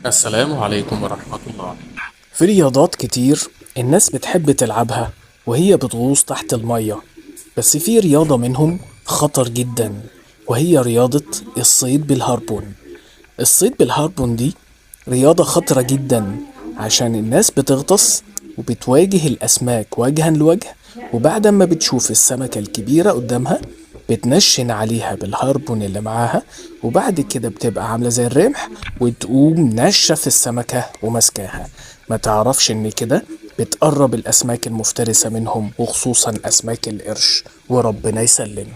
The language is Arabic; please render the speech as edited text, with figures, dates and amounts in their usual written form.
السلام عليكم ورحمة الله. في رياضات كتير الناس بتحب تلعبها وهي بتغوص تحت المية. بس في رياضة منهم خطر جدا، وهي رياضة الصيد بالهاربون. الصيد بالهاربون دي رياضة خطرة جدا، عشان الناس بتغطس وبتواجه الأسماك وجها لوجه، وبعد ما بتشوف السمكة الكبيرة قدامها بتنشن عليها بالهاربون اللي معاها، وبعد كده بتبقى عاملة زي الرمح وتقوم نشة في السمكة ومسكاها. ما تعرفش ان كده بتقرب الأسماك المفترسة منهم، وخصوصا أسماك القرش، وربنا يسلم.